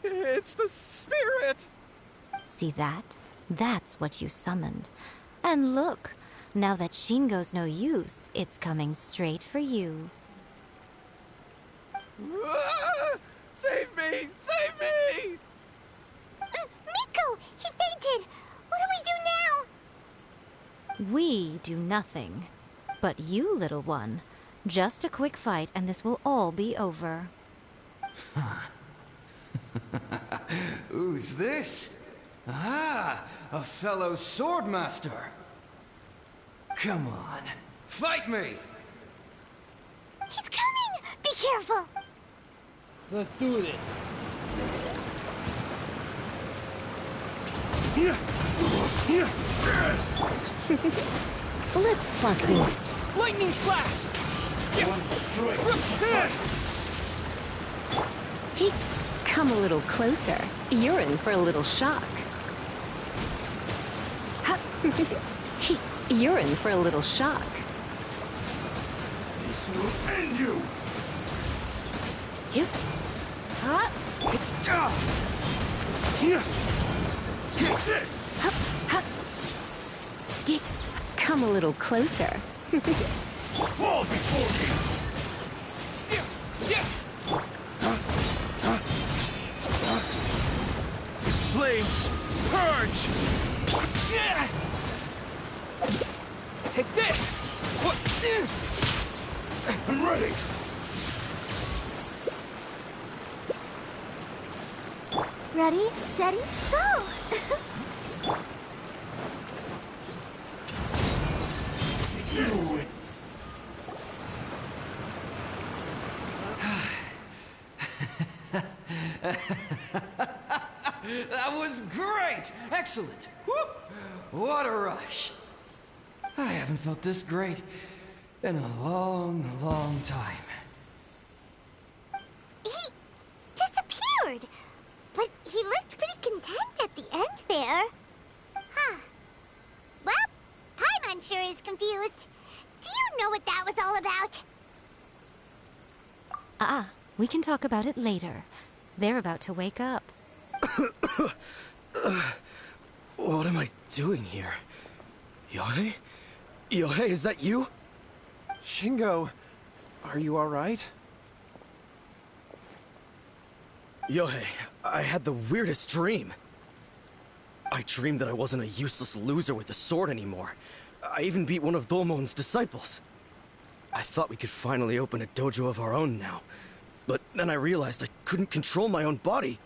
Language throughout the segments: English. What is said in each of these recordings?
It's the spirit! See that? That's what you summoned. And look, now that Shingo's no use, it's coming straight for you. Save me! Save me! Miko! He fainted! What do we do now? We do nothing. But you, little one, just a quick fight and this will all be over. Who's this? Ah, a fellow swordmaster. Come on, fight me! He's coming! Be careful! Let's do this. Let's spark things. Lightning slash! Come a little closer. You're in for a little shock. You're in for a little shock. This will end you! Yep. Get this! Come a little closer. Fall before me! Flames! Purge! Take this! I'm ready! Ready, steady, go! You! That was great! Excellent! Whoop! What a rush! I haven't felt this great in a long, long time. He disappeared! But he looked pretty content at the end there. Huh. Well, Paimon sure is confused. Do you know what that was all about? We can talk about it later. They're about to wake up. What am I doing here? Yae? Yae, is that you? Shingo, are you alright? Yae, I had the weirdest dream. I dreamed that I wasn't a useless loser with a sword anymore. I even beat one of Domon's disciples. I thought we could finally open a dojo of our own now. But then I realized I couldn't control my own body.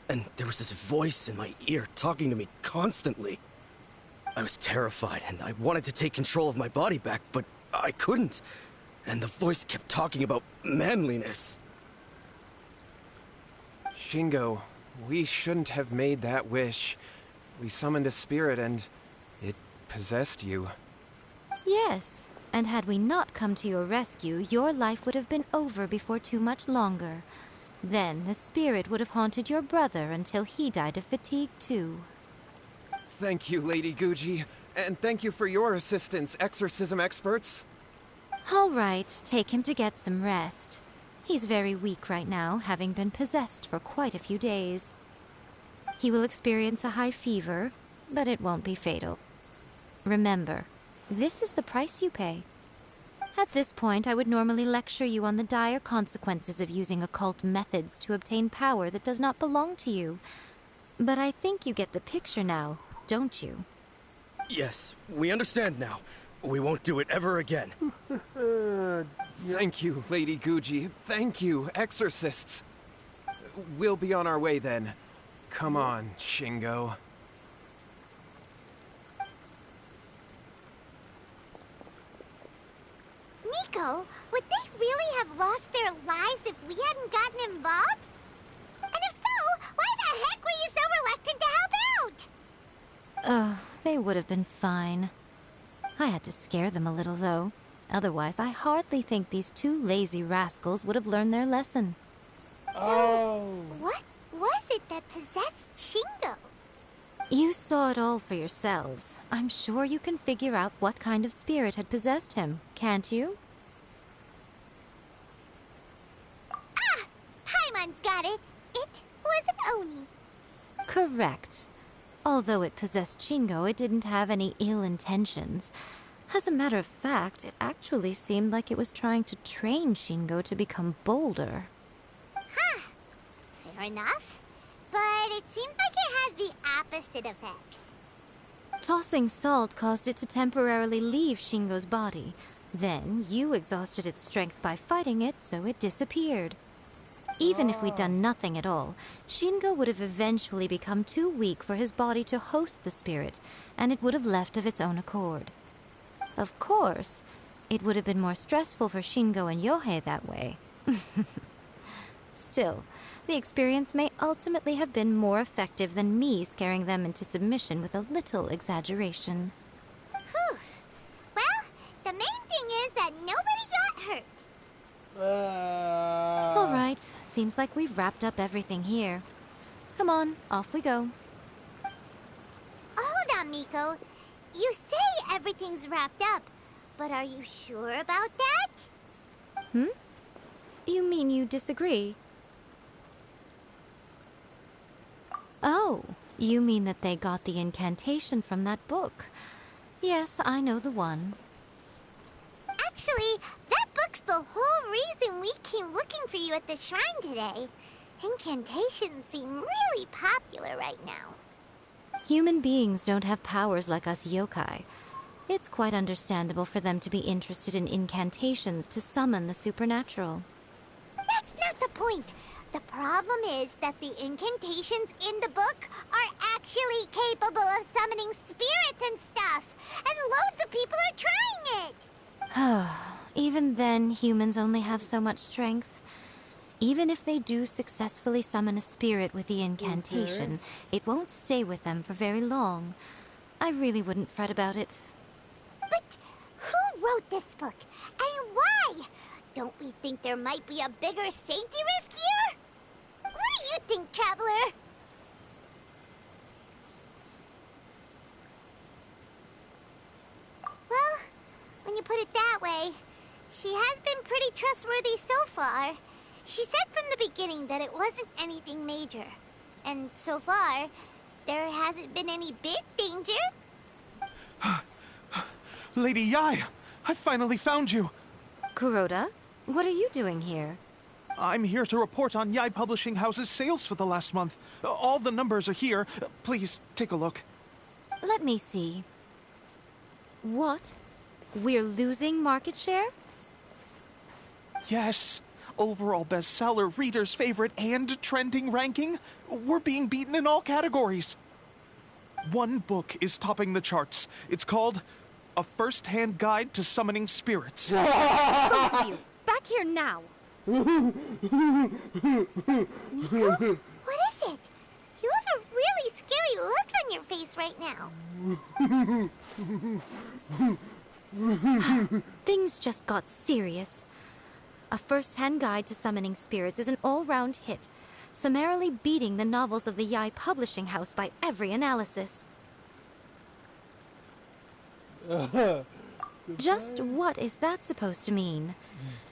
And there was this voice in my ear talking to me constantly. I was terrified and I wanted to take control of my body back, but I couldn't. And the voice kept talking about manliness. Shingo, we shouldn't have made that wish. We summoned a spirit and it possessed you. Yes, and had we not come to your rescue, your life would have been over before too much longer. Then the spirit would have haunted your brother until he died of fatigue too. Thank you, Lady Guji, and thank you for your assistance, exorcism experts. All right, take him to get some rest. He's very weak right now, having been possessed for quite a few days. He will experience a high fever, but it won't be fatal. Remember, this is the price you pay. At this point, I would normally lecture you on the dire consequences of using occult methods to obtain power that does not belong to you. But I think you get the picture now, don't you? Yes, we understand now. We won't do it ever again. Thank you, Lady Guji. Thank you, exorcists. We'll be on our way then. Come on, Shingo. Miko, would they really have lost their lives if we hadn't gotten involved? And if so, why the heck were you so reluctant to help out? They would have been fine. I had to scare them a little, though. Otherwise, I hardly think these two lazy rascals would have learned their lesson. What was it that possessed Shingo? You saw it all for yourselves. I'm sure you can figure out what kind of spirit had possessed him, can't you? Ah! Paimon's got it. Oni. Correct. Although it possessed Shingo, it didn't have any ill intentions. As a matter of fact, it actually seemed like it was trying to train Shingo to become bolder. Huh. Fair enough. But it seems like it had the opposite effect. Tossing salt caused it to temporarily leave Shingo's body. Then, you exhausted its strength by fighting it, so it disappeared. Even if we'd done nothing at all, Shingo would have eventually become too weak for his body to host the spirit, and it would have left of its own accord. Of course, it would have been more stressful for Shingo and Yohei that way. Still, the experience may ultimately have been more effective than me scaring them into submission with a little exaggeration. Whew. Well, the main thing is that nobody got hurt. All right, seems like we've wrapped up everything here. Come on, off we go. Hold on, Miko. You say everything's wrapped up, but are you sure about that? You mean you disagree? Oh, you mean that they got the incantation from that book. Yes, I know the one. Actually, that book's the whole reason we came looking for you at the shrine today. Incantations seem really popular right now. Human beings don't have powers like us yokai. It's quite understandable for them to be interested in incantations to summon the supernatural. That's not the point. The problem is that the incantations in the book are actually capable of summoning spirits and stuff, and loads of people are trying it. Even then, humans only have so much strength. Even if they do successfully summon a spirit with the incantation, it won't stay with them for very long. I really wouldn't fret about it. But who wrote this book, and why? Don't we think there might be a bigger safety risk here? What do you think, Traveler? Well, when you put it that way, she has been pretty trustworthy so far. She said from the beginning that it wasn't anything major. And so far, there hasn't been any big danger. Lady Yae, I finally found you. Kuroda, what are you doing here? I'm here to report on Yae Publishing House's sales for the last month. All the numbers are here. Please, take a look. Let me see. What? We're losing market share? Yes. Overall bestseller, readers' favorite, and trending ranking. We're being beaten in all categories. One book is topping the charts. It's called A First-Hand Guide to Summoning Spirits. Both of you, back here now! Miko? What is it? You have a really scary look on your face right now. Things just got serious. A First-Hand Guide to Summoning Spirits is an all-round hit, summarily beating the novels of the Yae Publishing House by every analysis. Just what is that supposed to mean?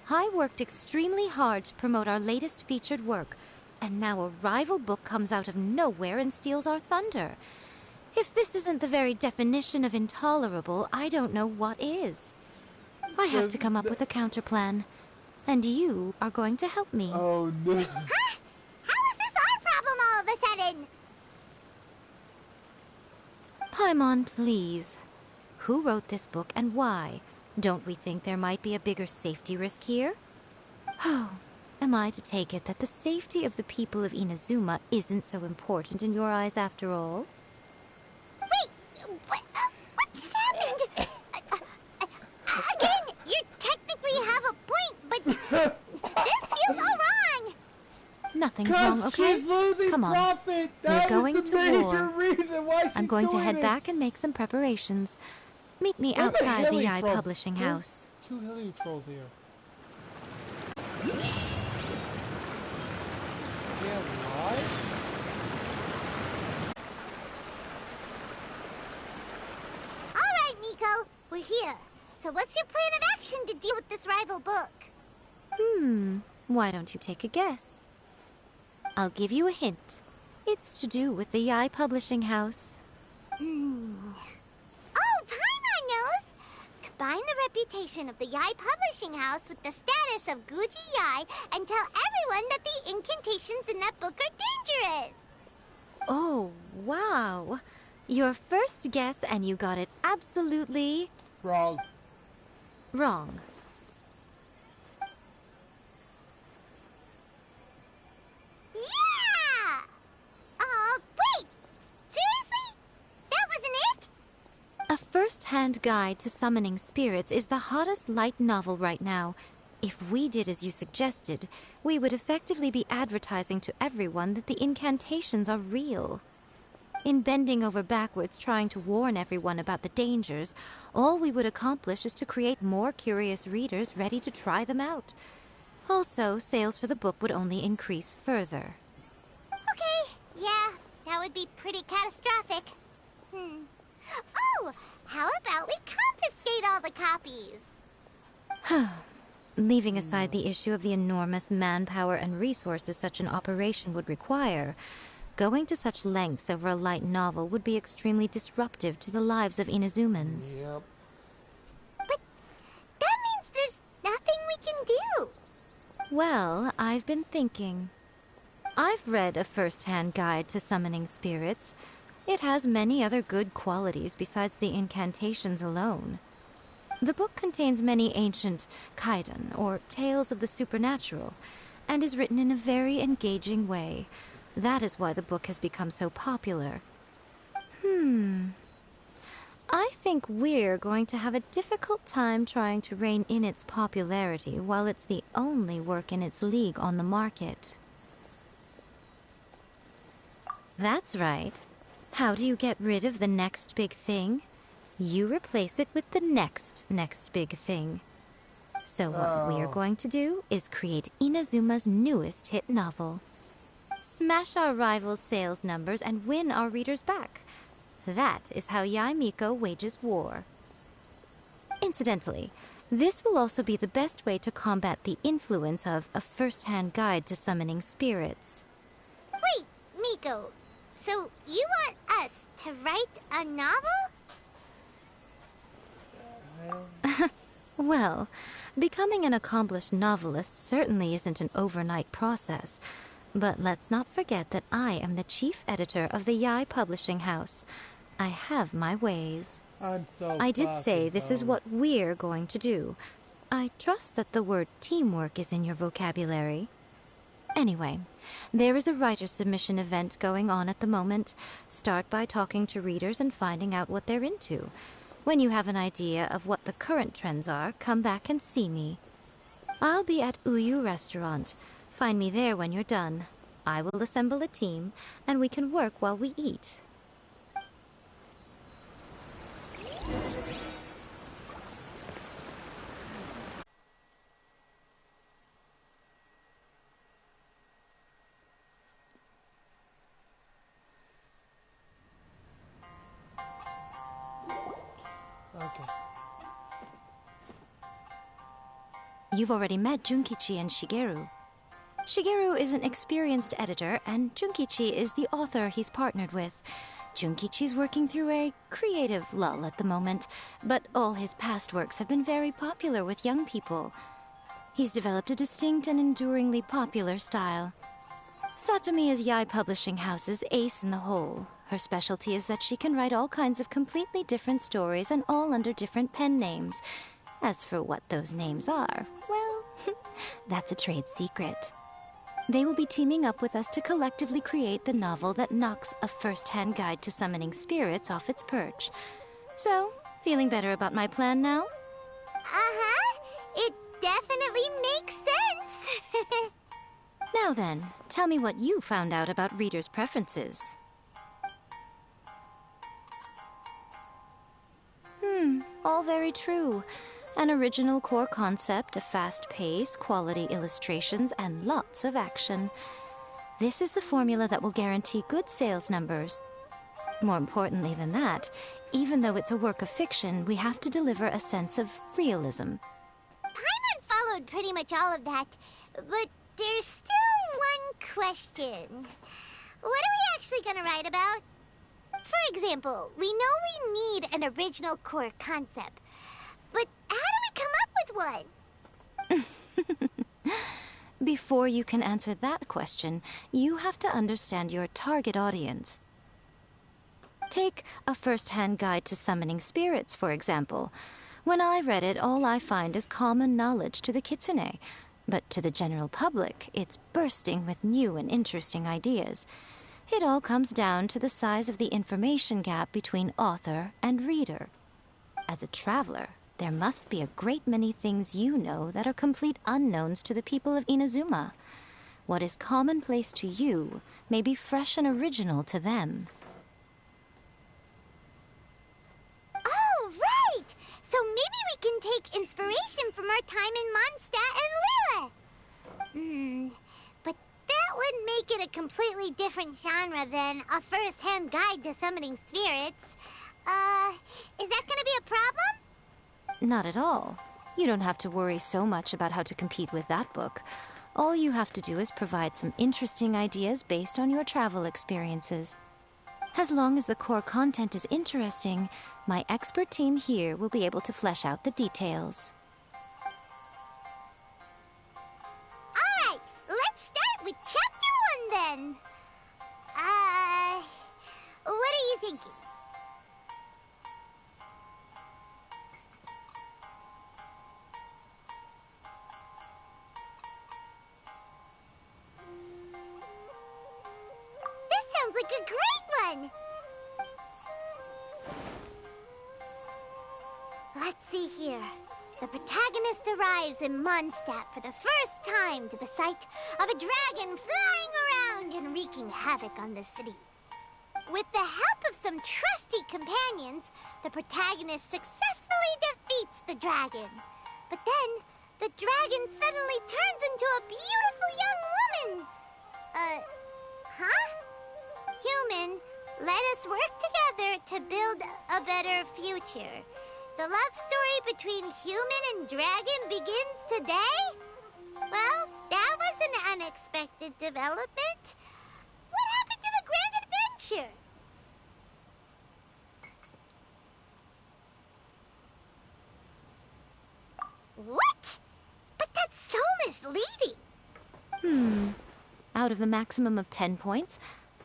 I worked extremely hard to promote our latest featured work, and now a rival book comes out of nowhere and steals our thunder. If this isn't the very definition of intolerable, I don't know what is. I have to come up with a counterplan. And you are going to help me. Oh no. Huh? How is this our problem all of a sudden? Paimon, please. Who wrote this book and why? Don't we think there might be a bigger safety risk here? Oh, am I to take it that the safety of the people of Inazuma isn't so important in your eyes after all? Wait, what just happened? Again, you technically have a point, but this feels all wrong. Nothing's wrong, okay? She's losing Come on. profit. We're That going is the to major war. reason why she's I'm going to doing head it. back and make some preparations. Meet me Look at outside the Hilly Yae Troll. Publishing House. Two Hilly trolls here. Yeah, what? All right, Miko, we're here. So what's your plan of action to deal with this rival book? Why don't you take a guess? I'll give you a hint. It's to do with the Yae Publishing House. Oh, Paimon knows! Combine the reputation of the Yae Publishing House with the status of Guji Yae and tell everyone that the incantations in that book are dangerous! Oh, wow. Your first guess and you got it absolutely Wrong. wrong. Yeah! Wait! Seriously? That wasn't it? A first-hand guide to summoning spirits is the hottest light novel right now. If we did as you suggested, we would effectively be advertising to everyone that the incantations are real. In bending over backwards trying to warn everyone about the dangers, all we would accomplish is to create more curious readers ready to try them out. Also, sales for the book would only increase further. Okay, yeah, that would be pretty catastrophic. Oh, how about we confiscate all the copies? Leaving aside the issue of the enormous manpower and resources such an operation would require, going to such lengths over a light novel would be extremely disruptive to the lives of Inazumans. Yep. But that means there's nothing we can do. Well, I've been thinking. I've read a first-hand guide to summoning spirits. It has many other good qualities besides the incantations alone. The book contains many ancient kaidan, or tales of the supernatural, and is written in a very engaging way. That is why the book has become so popular. I think we're going to have a difficult time trying to rein in its popularity while it's the only work in its league on the market. That's right. How do you get rid of the next big thing? You replace it with the next big thing. So what we're going to do is create Inazuma's newest hit novel. Smash our rivals' sales numbers and win our readers back. That is how Yae Miko wages war. Incidentally, this will also be the best way to combat the influence of a first-hand guide to summoning spirits. Wait, Miko, so you want us to write a novel? Well, becoming an accomplished novelist certainly isn't an overnight process. But let's not forget that I am the chief editor of the Yae Publishing House. I have my ways. I'm so I did say fucking this is dumb. what we're going to do. I trust that the word teamwork is in your vocabulary. Anyway, there is a writer submission event going on at the moment. Start by talking to readers and finding out what they're into. When you have an idea of what the current trends are, come back and see me. I'll be at Uyu Restaurant. Find me there when you're done. I will assemble a team, and we can work while we eat. Okay. You've already met Junkichi and Shigeru. Shigeru is an experienced editor, and Junkichi is the author he's partnered with. Junkichi's working through a creative lull at the moment, but all his past works have been very popular with young people. He's developed a distinct and enduringly popular style. Satomi is Yae Publishing House's ace in the hole. Her specialty is that she can write all kinds of completely different stories and all under different pen names. As for what those names are, well, that's a trade secret. They will be teaming up with us to collectively create the novel that knocks a first-hand guide to summoning spirits off its perch. So, feeling better about my plan now? Uh-huh. It definitely makes sense. Now then, tell me what you found out about readers' preferences. All very true. An original core concept, a fast pace, quality illustrations, and lots of action. This is the formula that will guarantee good sales numbers. More importantly than that, even though it's a work of fiction, we have to deliver a sense of realism. Paimon followed pretty much all of that, but there's still one question. what are we actually gonna write about? For example, we know we need an original core concept. But how do we come up with one? Before you can answer that question, you have to understand your target audience. Take a first-hand guide to summoning spirits, for example. When I read it, all I find is common knowledge to the kitsune. But to the general public, it's bursting with new and interesting ideas. It all comes down to the size of the information gap between author and reader. As a traveler, there must be a great many things you know that are complete unknowns to the people of Inazuma. What is commonplace to you may be fresh and original to them. Oh, right! So maybe we can take inspiration from our time in Mondstadt and Liyue. But that would make it a completely different genre than a first-hand guide to summoning spirits. Is that gonna be a problem? Not at all. You don't have to worry so much about how to compete with that book. All you have to do is provide some interesting ideas based on your travel experiences. As long as the core content is interesting, my expert team here will be able to flesh out the details. Alright, let's start with Chapter 1 then. What are you thinking? This sounds like a great one! Let's see here. The protagonist arrives in Mondstadt for the first time to the sight of a dragon flying around and wreaking havoc on the city. With the help of some trusty companions, the protagonist successfully defeats the dragon. But then, the dragon suddenly turns into a beautiful young woman. Huh? Human, let us work together to build a better future. The love story between human and dragon begins today? Well, that was an unexpected development. What happened to the grand adventure? What? But that's so misleading. Out of a maximum of 10 points,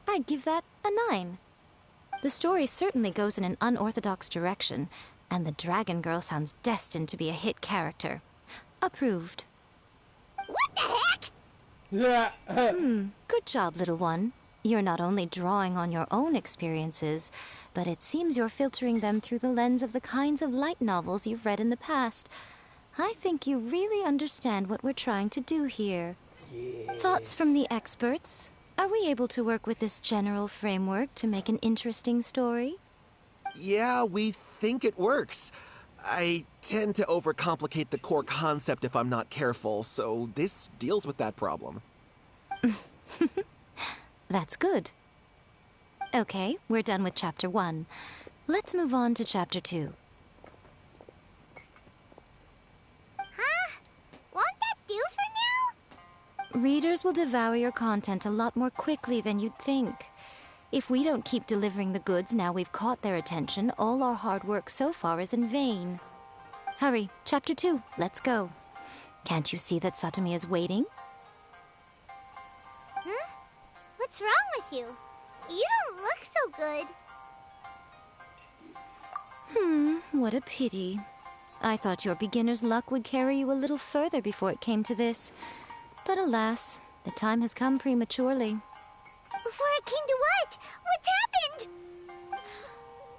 I'd give that a 9. The story certainly goes in an unorthodox direction, and the Dragon Girl sounds destined to be a hit character. Approved. What the heck? Yeah. Good job, little one. You're not only drawing on your own experiences, but it seems you're filtering them through the lens of the kinds of light novels you've read in the past. I think you really understand what we're trying to do here. Thoughts from the experts? Are we able to work with this general framework to make an interesting story? Yeah, we think it works. I tend to overcomplicate the core concept if I'm not careful, so this deals with that problem. That's good. Okay, we're done with Chapter 1. Let's move on to Chapter 2. Huh? Won't that do for now? Readers will devour your content a lot more quickly than you'd think. If we don't keep delivering the goods now we've caught their attention, all our hard work so far is in vain. Hurry, Chapter 2, let's go. Can't you see that Satomi is waiting? What's wrong with you? You don't look so good. What a pity. I thought your beginner's luck would carry you a little further before it came to this. But alas, the time has come prematurely. Before it came to what? What's happened?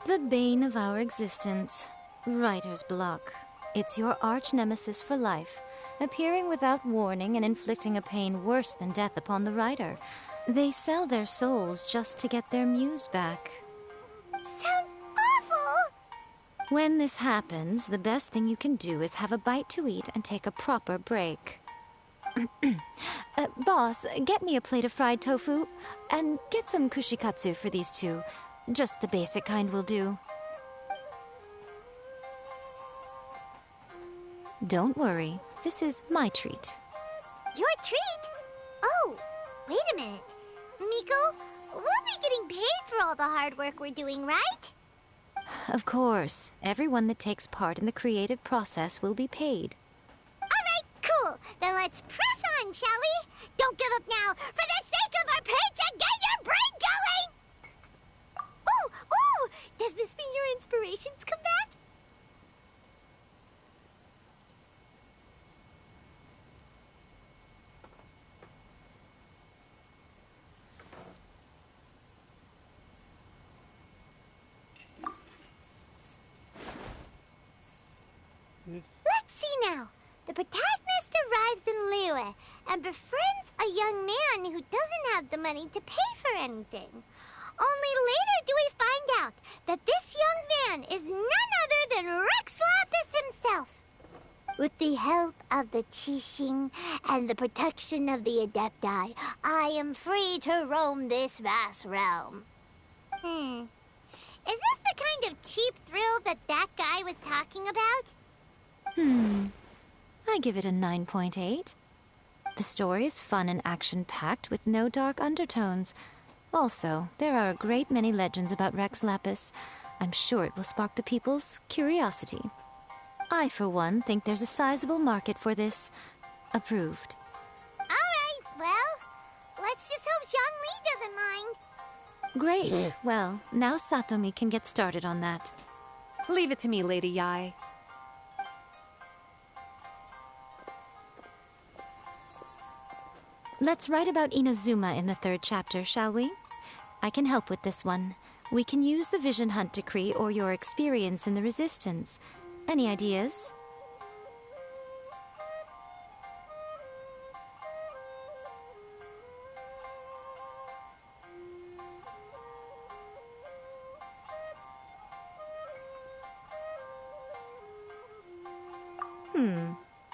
The bane of our existence, writer's block. It's your arch nemesis for life, appearing without warning and inflicting a pain worse than death upon the writer. They sell their souls just to get their muse back. Sounds awful! When this happens, the best thing you can do is have a bite to eat and take a proper break. Boss, get me a plate of fried tofu, and get some kushikatsu for these two. Just the basic kind will do. Don't worry, this is my treat. Your treat? Oh, wait a minute. Miko, we'll be getting paid for all the hard work we're doing, right? Of course, everyone that takes part in the creative process will be paid. Alright, cool. Then let's press on, shall we? Don't give up now. For the sake of our paycheck, get your brain going! Ooh, ooh! Does this mean your inspirations come back? Let's see now. The protagonist arrives in Liyue and befriends a young man who doesn't have the money to pay for anything. Only later do we find out that this young man is none other than Rex Lapis himself. With the help of the Qixing and the protection of the Adepti, I am free to roam this vast realm. Is this the kind of cheap thrill that guy was talking about? I give it a 9.8. The story is fun and action-packed with no dark undertones. Also, there are a great many legends about Rex Lapis. I'm sure it will spark the people's curiosity. I, for one, think there's a sizable market for this. Approved. Alright, well, let's just hope Zhongli doesn't mind. Great. Well, now Satomi can get started on that. Leave it to me, Lady Yae. Let's write about Inazuma in the 3rd chapter, shall we? I can help with this one. We can use the Vision Hunt Decree or your experience in the Resistance. Any ideas?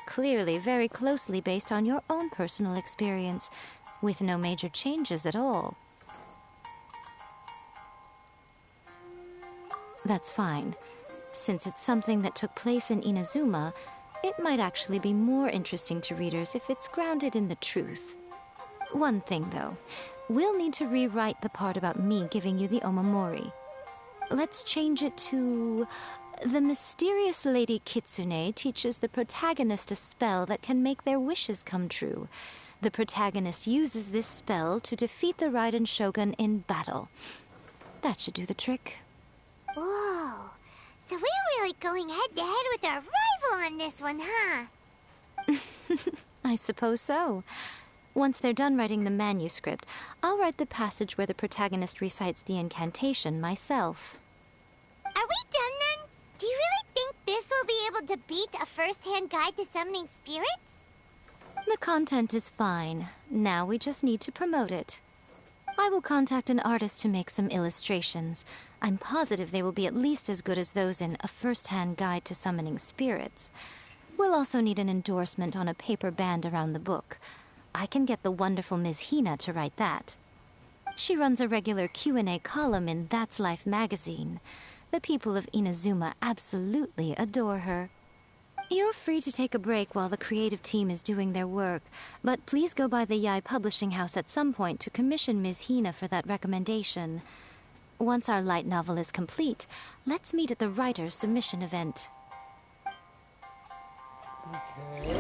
Clearly very closely based on your own personal experience, with no major changes at all. That's fine. Since it's something that took place in Inazuma, it might actually be more interesting to readers if it's grounded in the truth. One thing, though. We'll need to rewrite the part about me giving you the Omamori. Let's change it to... The mysterious Lady Kitsune teaches the protagonist a spell that can make their wishes come true. The protagonist uses this spell to defeat the Raiden Shogun in battle. That should do the trick. Whoa. So we're really going head-to-head with our rival on this one, huh? I suppose so. Once they're done writing the manuscript, I'll write the passage where the protagonist recites the incantation myself. Are we done then? Do you really think this will be able to beat a first-hand guide to summoning spirits? The content is fine. Now we just need to promote it. I will contact an artist to make some illustrations. I'm positive they will be at least as good as those in A First-Hand Guide to Summoning Spirits. We'll also need an endorsement on a paper band around the book. I can get the wonderful Ms. Hina to write that. She runs a regular Q&A column in That's Life magazine. The people of Inazuma absolutely adore her. You're free to take a break while the creative team is doing their work, but please go by the Yae Publishing House at some point to commission Ms. Hina for that recommendation. Once our light novel is complete, let's meet at the writer's submission event. Okay.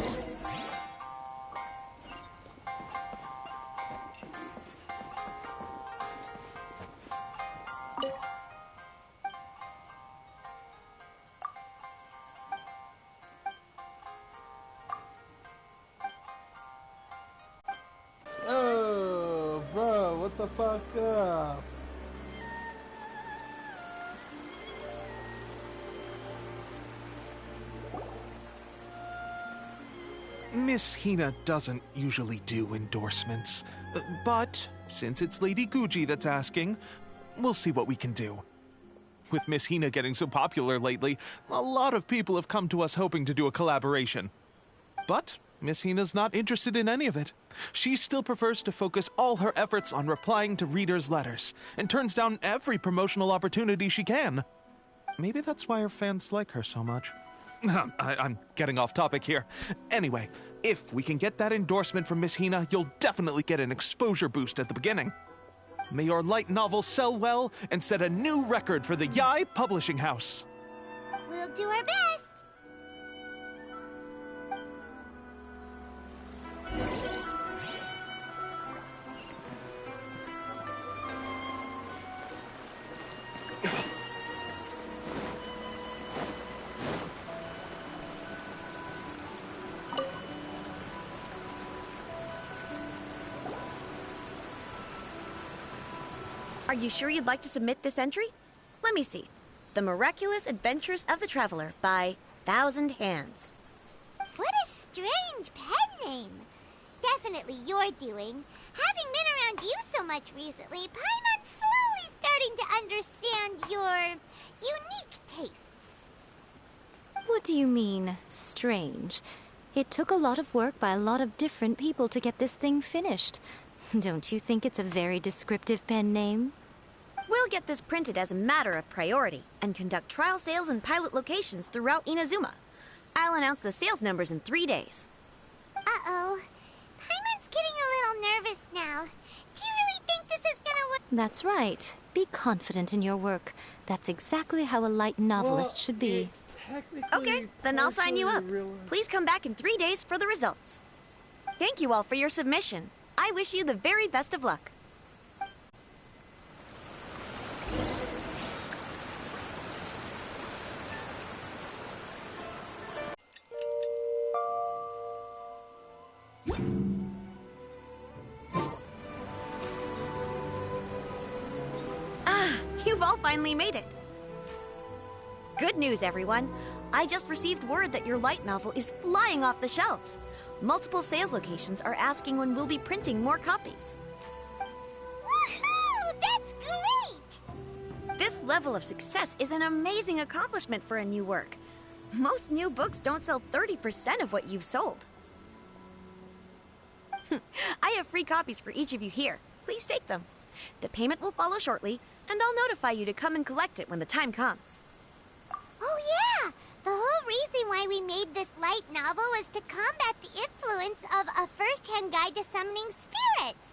Oh, bro, what the fuck up? Miss Hina doesn't usually do endorsements, but since it's Lady Guji that's asking, we'll see what we can do. With Miss Hina getting so popular lately, a lot of people have come to us hoping to do a collaboration. But Miss Hina's not interested in any of it. She still prefers to focus all her efforts on replying to readers' letters, and turns down every promotional opportunity she can. Maybe that's why her fans like her so much. I'm getting off topic here. Anyway, if we can get that endorsement from Miss Hina, you'll definitely get an exposure boost at the beginning. May your light novel sell well and set a new record for the Yae Publishing House. We'll do our best. Are you sure you'd like to submit this entry? Let me see. The Miraculous Adventures of the Traveler by Thousand Hands. What a strange pen name. Definitely your doing. Having been around you so much recently, Paimon's slowly starting to understand your unique tastes. What do you mean, strange? It took a lot of work by a lot of different people to get this thing finished. Don't you think it's a very descriptive pen name? We'll get this printed as a matter of priority and conduct trial sales in pilot locations throughout Inazuma. I'll announce the sales numbers in 3 days. Uh-oh. Paimon's getting a little nervous now. Do you really think this is gonna work? That's right. Be confident in your work. That's exactly how a light novelist should be. Okay, then I'll sign you up. Please come back in 3 days for the results. Thank you all for your submission. I wish you the very best of luck. You've all finally made it. Good news, everyone. I just received word that your light novel is flying off the shelves. Multiple sales locations are asking when we'll be printing more copies. Woohoo! That's great! This level of success is an amazing accomplishment for a new work. Most new books don't sell 30% of what you've sold. I have free copies for each of you here. Please take them. The payment will follow shortly, and I'll notify you to come and collect it when the time comes. Oh yeah! The whole reason why we made this light novel was to combat the influence of a first-hand guide to summoning spirits.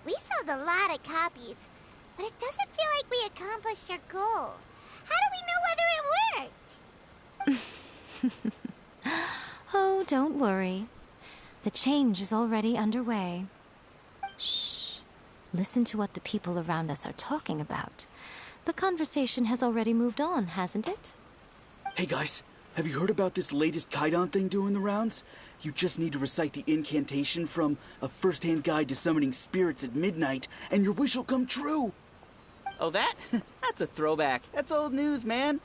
We sold a lot of copies, but it doesn't feel like we accomplished our goal. How do we know whether it worked? Oh, don't worry. The change is already underway. Shh. Listen to what the people around us are talking about. The conversation has already moved on, hasn't it? Hey guys, have you heard about this latest Kaidan thing doing the rounds? You just need to recite the incantation from A First-Hand Guide to Summoning Spirits at midnight, and your wish will come true! Oh, that? That's a throwback. That's old news, man.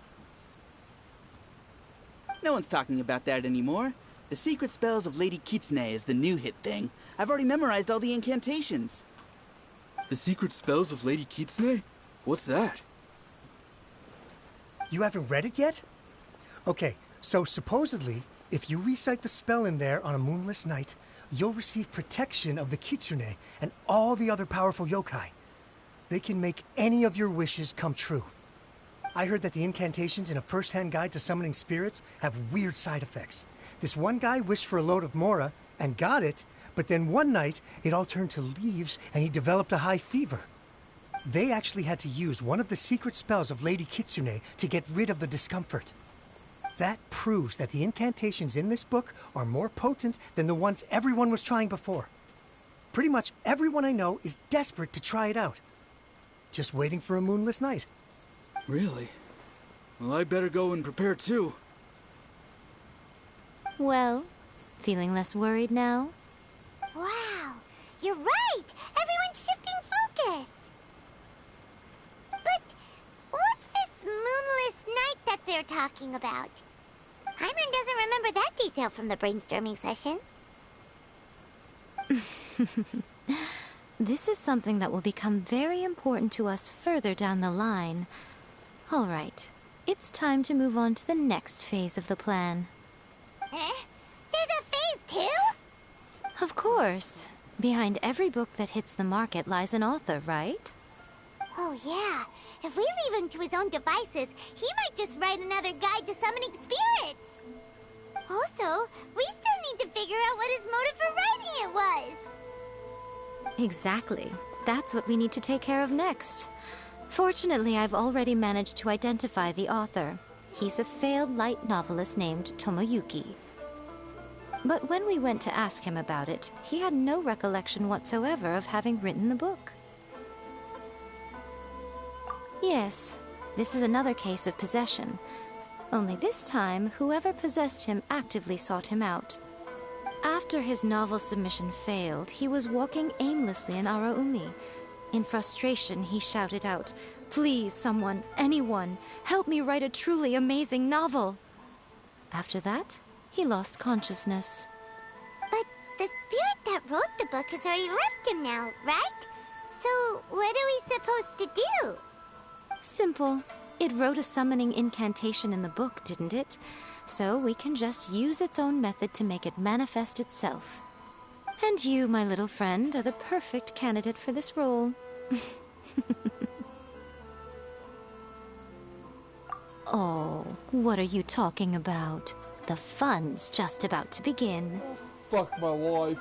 No one's talking about that anymore. The Secret Spells of Lady Kitsune is the new hit thing. I've already memorized all the incantations. The Secret Spells of Lady Kitsune? What's that? You haven't read it yet? Okay, so supposedly, if you recite the spell in there on a moonless night, you'll receive protection of the Kitsune and all the other powerful yokai. They can make any of your wishes come true. I heard that the incantations in A First-Hand Guide to Summoning Spirits have weird side effects. This one guy wished for a load of Mora and got it, but then one night it all turned to leaves and he developed a high fever. They actually had to use one of the secret spells of Lady Kitsune to get rid of the discomfort. That proves that the incantations in this book are more potent than the ones everyone was trying before. Pretty much everyone I know is desperate to try it out. Just waiting for a moonless night. Really? Well, I better go and prepare too. Well, feeling less worried now? Wow, you're right! Everyone's shifting focus! But what's this moonless night that they're talking about? Paimon doesn't remember that detail from the brainstorming session. This is something that will become very important to us further down the line. All right, it's time to move on to the next phase of the plan. Eh? There's a phase 2? Of course. Behind every book that hits the market lies an author, right? Oh yeah, if we leave him to his own devices, he might just write another guide to summoning spirits. Also, we still need to figure out what his motive for writing it was. Exactly. That's what we need to take care of next. Fortunately, I've already managed to identify the author. He's a failed light novelist named Tomoyuki. But when we went to ask him about it, he had no recollection whatsoever of having written the book. Yes, this is another case of possession. Only this time, whoever possessed him actively sought him out. After his novel submission failed, he was walking aimlessly in Araumi. In frustration, he shouted out, "Please, someone, anyone, help me write a truly amazing novel!" After that, he lost consciousness. But the spirit that wrote the book has already left him now, right? So what are we supposed to do? Simple. It wrote a summoning incantation in the book, didn't it? So we can just use its own method to make it manifest itself. And you, my little friend, are the perfect candidate for this role. Oh, what are you talking about? The fun's just about to begin. Fuck my life.